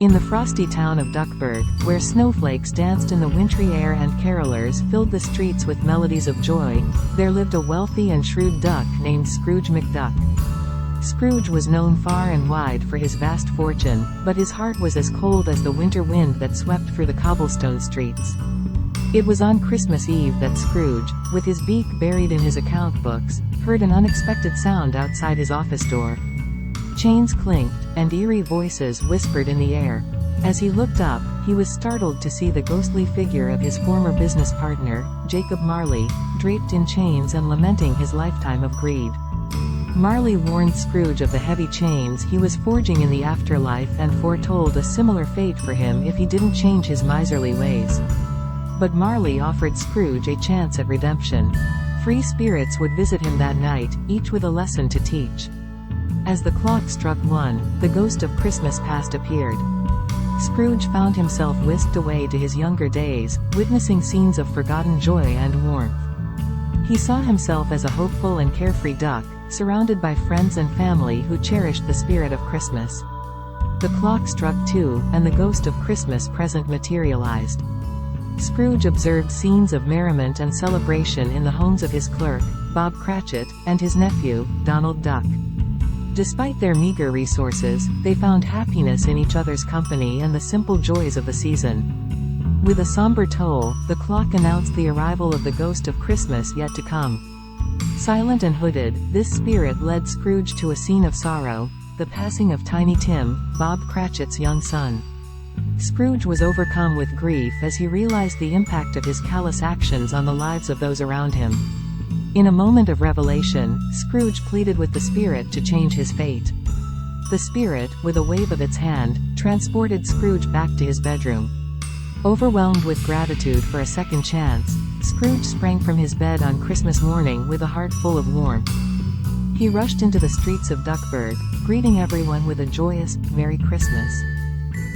In the frosty town of Duckburg, where snowflakes danced in the wintry air and carolers filled the streets with melodies of joy, there lived a wealthy and shrewd duck named Scrooge McDuck. Scrooge was known far and wide for his vast fortune, but his heart was as cold as the winter wind that swept through the cobblestone streets. It was on Christmas Eve that Scrooge, with his beak buried in his account books, heard an unexpected sound outside his office door. Chains clinked, and eerie voices whispered in the air. As he looked up, he was startled to see the ghostly figure of his former business partner, Jacob Marley, draped in chains and lamenting his lifetime of greed. Marley warned Scrooge of the heavy chains he was forging in the afterlife and foretold a similar fate for him if he didn't change his miserly ways. But Marley offered Scrooge a chance at redemption. Free spirits would visit him that night, each with a lesson to teach. As the clock struck 1, the ghost of Christmas past appeared. Scrooge found himself whisked away to his younger days, witnessing scenes of forgotten joy and warmth. He saw himself as a hopeful and carefree duck, surrounded by friends and family who cherished the spirit of Christmas. The clock struck 2, and the ghost of Christmas present materialized. Scrooge observed scenes of merriment and celebration in the homes of his clerk, Bob Cratchit, and his nephew, Donald Duck. Despite their meager resources, they found happiness in each other's company and the simple joys of the season. With a somber toll, the clock announced the arrival of the ghost of Christmas yet to come. Silent and hooded, this spirit led Scrooge to a scene of sorrow, the passing of Tiny Tim, Bob Cratchit's young son. Scrooge was overcome with grief as he realized the impact of his callous actions on the lives of those around him. In a moment of revelation, Scrooge pleaded with the spirit to change his fate. The spirit, with a wave of its hand, transported Scrooge back to his bedroom. Overwhelmed with gratitude for a second chance, Scrooge sprang from his bed on Christmas morning with a heart full of warmth. He rushed into the streets of Duckburg, greeting everyone with a joyous, Merry Christmas.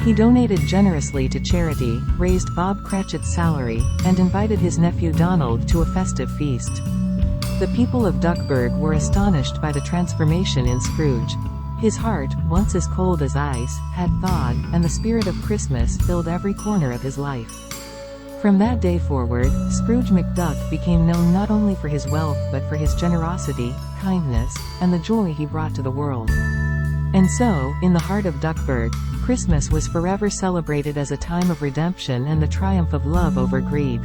He donated generously to charity, raised Bob Cratchit's salary, and invited his nephew Donald to a festive feast. The people of Duckburg were astonished by the transformation in Scrooge. His heart, once as cold as ice, had thawed, and the spirit of Christmas filled every corner of his life. From that day forward, Scrooge McDuck became known not only for his wealth but for his generosity, kindness, and the joy he brought to the world. And so, in the heart of Duckburg, Christmas was forever celebrated as a time of redemption and the triumph of love over greed.